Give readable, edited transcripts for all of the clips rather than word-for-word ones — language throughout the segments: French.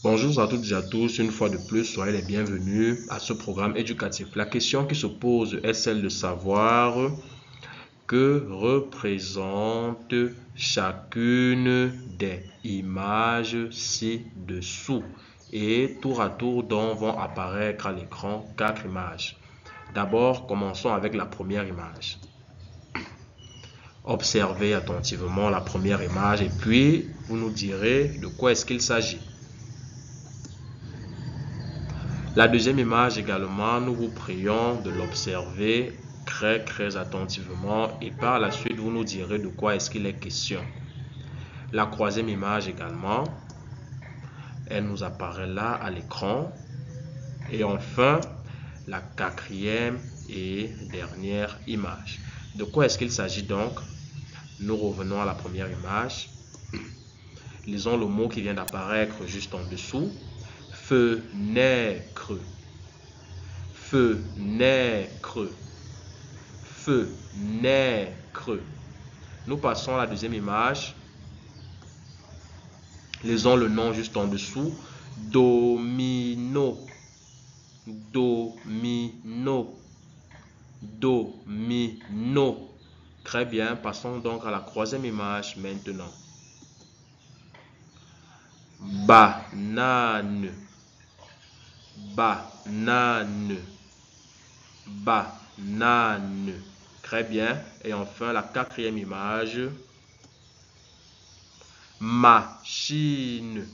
Bonjour à toutes et à tous, une fois de plus, soyez les bienvenus à ce programme éducatif. La question qui se pose est celle de savoir que représente chacune des images ci-dessous. Et tour à tour, donc, vont apparaître à l'écran 4 images. D'abord, commençons avec la première image. Observez attentivement la première image et puis vous nous direz de quoi est-ce qu'il s'agit. La deuxième image également, nous vous prions de l'observer très attentivement et par la suite vous nous direz de quoi est-ce qu'il est question. La troisième image également, elle nous apparaît là à l'écran. Et enfin, la quatrième et dernière image. De quoi est-ce qu'il s'agit donc? Nous revenons à la première image. Lisons le mot qui vient d'apparaître juste en dessous. Fenêtre. Fenêtre. Fenêtre. Nous passons à la deuxième image. Lisons le nom juste en dessous. Domino. Domino. Domino. Très bien. Passons donc à la troisième image maintenant. Banane. Banane. Banane. Très bien. Et enfin, la quatrième image. Machine.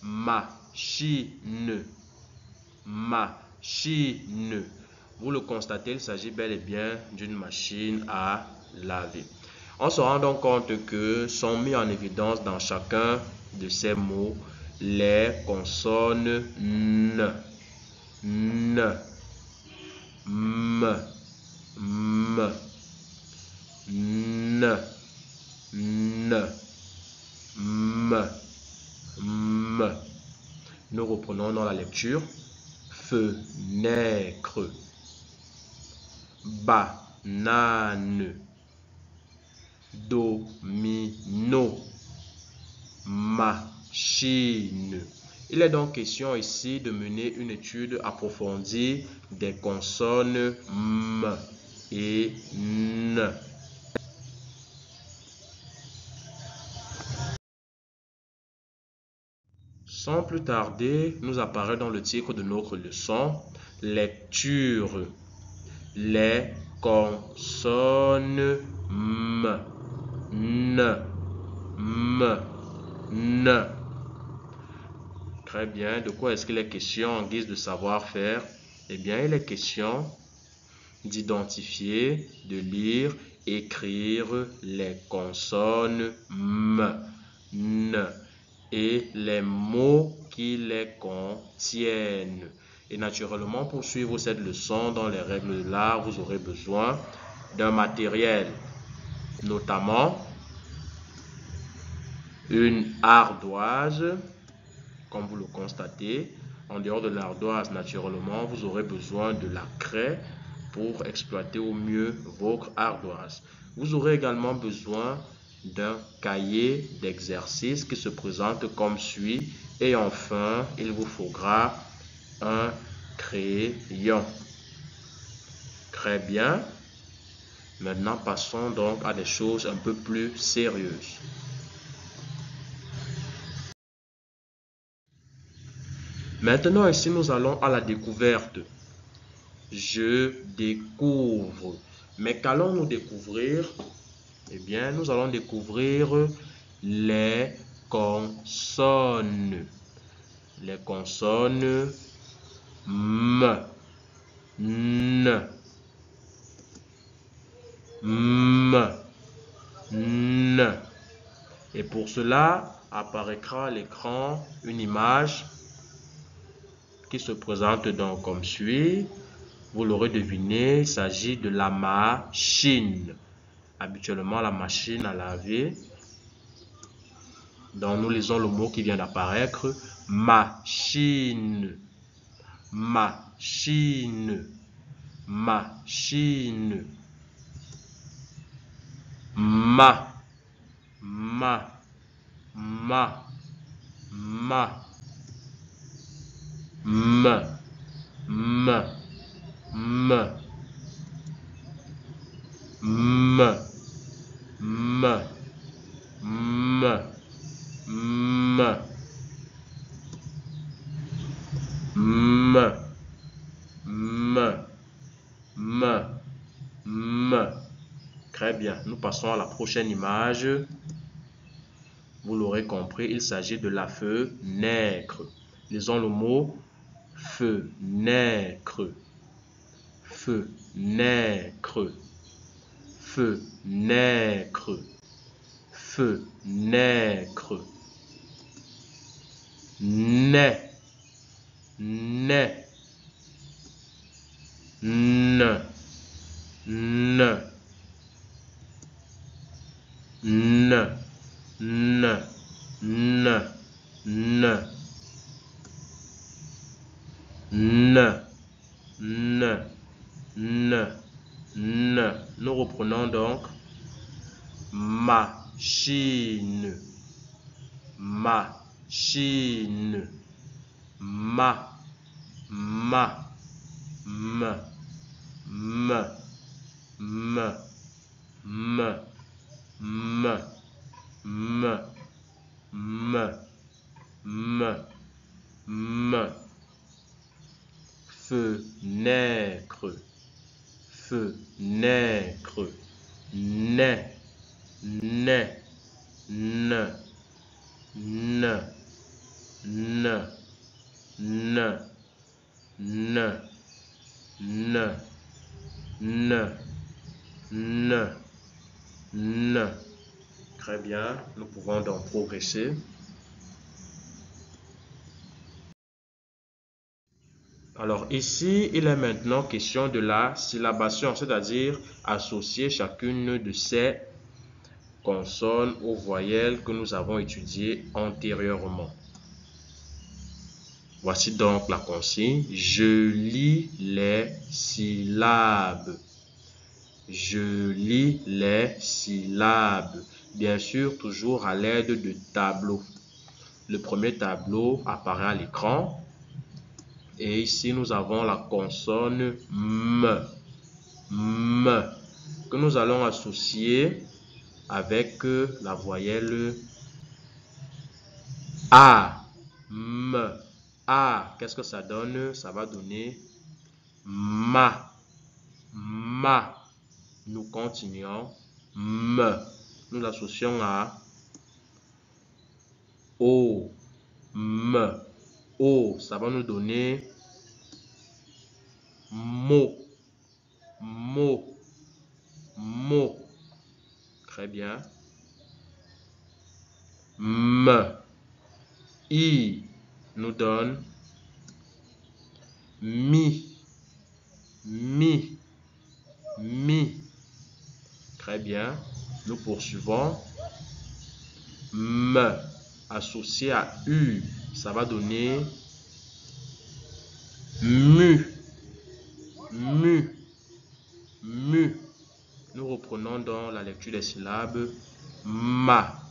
Machine. Machine. Vous le constatez, il s'agit bel et bien d'une machine à laver. On se rend donc compte que sont mis en évidence dans chacun de ces mots les consonnes N, N, M, M, N, N, M, M. Nous reprenons dans la lecture. Fenêtre, banane, domino, machine. Il est donc question ici de mener une étude approfondie des consonnes M et N. Sans plus tarder, nous apparaît dans le titre de notre leçon, lecture. Les consonnes M, N, M, N. Très bien. De quoi est-ce qu'il est question en guise de savoir-faire? Eh bien, il est question d'identifier, de lire, écrire les consonnes M, N et les mots qui les contiennent. Et naturellement, pour suivre cette leçon dans les règles de l'art, vous aurez besoin d'un matériel, notamment une ardoise, comme vous le constatez. En dehors de l'ardoise, naturellement, vous aurez besoin de la craie pour exploiter au mieux votre ardoise. Vous aurez également besoin d'un cahier d'exercice qui se présente comme suit. Et enfin, il vous faudra un crayon. Très bien. Maintenant, passons donc à des choses un peu plus sérieuses. Maintenant, ici, nous allons à la découverte. Je découvre. Mais qu'allons-nous découvrir? Eh bien, nous allons découvrir les consonnes. Les consonnes M, N, M, N. Et pour cela, apparaîtra à l'écran une image qui se présente donc comme suit. Vous l'aurez deviné, il s'agit de la machine. Habituellement, la machine à laver. Donc, nous lisons le mot qui vient d'apparaître. Machine. Machine. Machine. Ma. Ma. Ma. M, M, M, M, M, M, M, M, M, M, M. Très bien. Nous passons à la prochaine image. Vous l'aurez compris, il s'agit de la fenêtre. Lisons le mot fenêtre. Fenêtre. Fenêtre. Fenêtre. Nez. Nez. N. N. N. N. N. N. N. N. N. N. Nous reprenons donc machine. Machine. Ma. Ma. M. M. M. M. M. M. M. M. M. Fenêtre. Fenêtre. Nez. Nez. N. N. N. N. N. N. N. N. N. Très bien, nous pouvons donc progresser. Alors ici, il est maintenant question de la syllabation, c'est-à-dire associer chacune de ces consonnes aux voyelles que nous avons étudiées antérieurement. Voici donc la consigne. Je lis les syllabes. Je lis les syllabes. Bien sûr, toujours à l'aide de tableaux. Le premier tableau apparaît à l'écran. Et ici, nous avons la consonne M. M. Que nous allons associer avec la voyelle A. M. A. Qu'est-ce que ça donne? Ça va donner ma. Ma. Nous continuons. M. Nous l'associons à O. M. O. Ça va nous donner mot. Mot. Mot. Très bien. M. I nous donne mi. Mi. Mi. Très bien. Nous poursuivons. M associé à U, ça va donner mu. Mu. Mu. Nous reprenons donc la lecture des syllabes. Ma.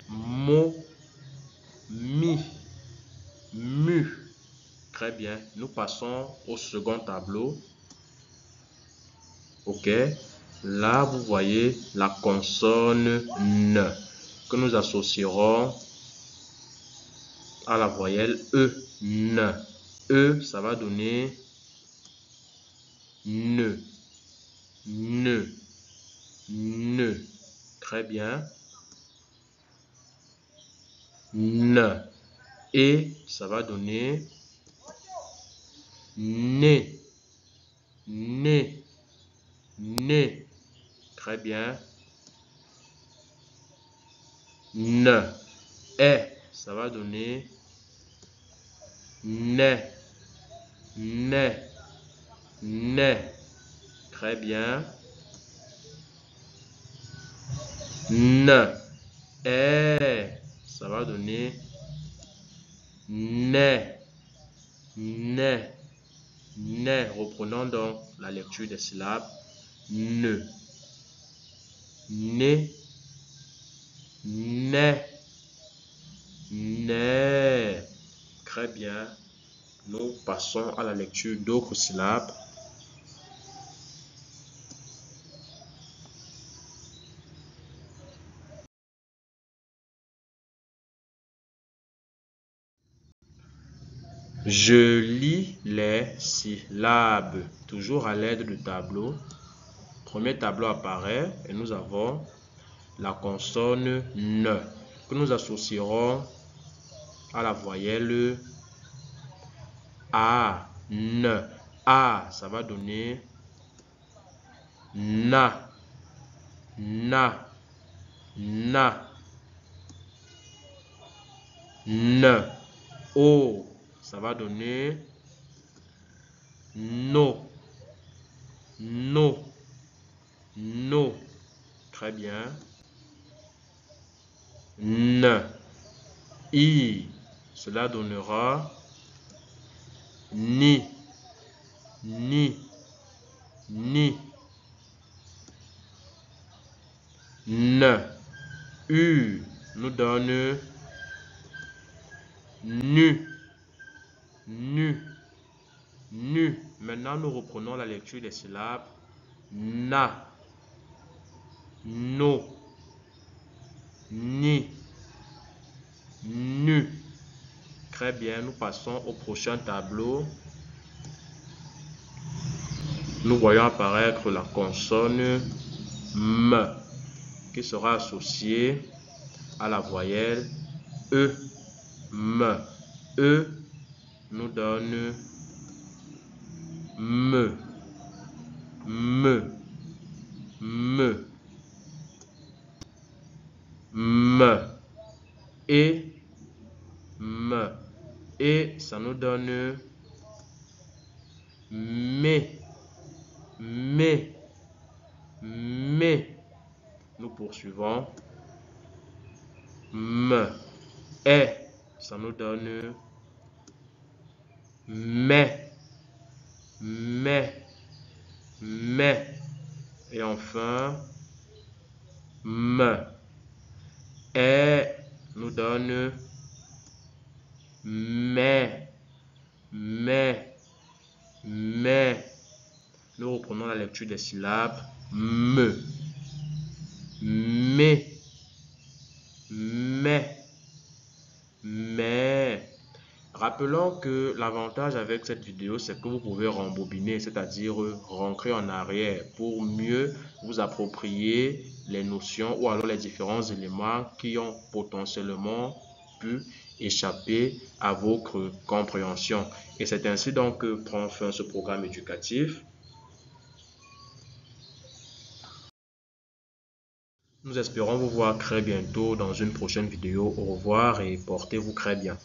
Mo. Mi. Mu. Très bien. Nous passons au second tableau. Ok. Là, vous voyez la consonne N que nous associerons à la voyelle E. N. E, ça va donner ne. Ne. Ne. Très bien. Ne. Et ça va donner ne. Ne. Ne. Très bien. Ne. Et ça va donner ne. Ne. Ne. Très bien. Ne. Et ça va donner ne. Ne. Ne. Reprenons donc la lecture des syllabes. Ne. Ne. Ne. Ne. Très bien. nous passons à la lecture d'autres syllabes. Je lis les syllabes, toujours à l'aide du tableau. Premier tableau apparaît et nous avons la consonne N que nous associerons à la voyelle A. N. A, ça va donner Na. Na. Na. N. O, ça va donner No. No. No. Très bien. N. I, cela donnera Ni. Ni. Ni. N. U nous donne Nu. Nu. Nu. Maintenant, nous reprenons la lecture des syllabes. Na. No. Ni. Nu. Très bien, nous passons au prochain tableau. Nous voyons apparaître la consonne M qui sera associée à la voyelle E. M. E nous donne Me. Me. Me. Me. Et Me. Et ça nous donne Mais. Mais. Mais. Nous poursuivons. Me. Et ça nous donne Mais. Mais. Mais. Et enfin, Me. Et nous donne Mais. Mais. Mais. Nous reprenons la lecture des syllabes. Me. Mais. Mais. Mais. Rappelons que l'avantage avec cette vidéo, c'est que vous pouvez rembobiner, c'est-à-dire rentrer en arrière pour mieux vous approprier les notions ou alors les différents éléments qui ont potentiellement pu échapper à votre compréhension. Et c'est ainsi donc que prend fin ce programme éducatif. Nous espérons vous voir très bientôt dans une prochaine vidéo. Au revoir et portez-vous très bien.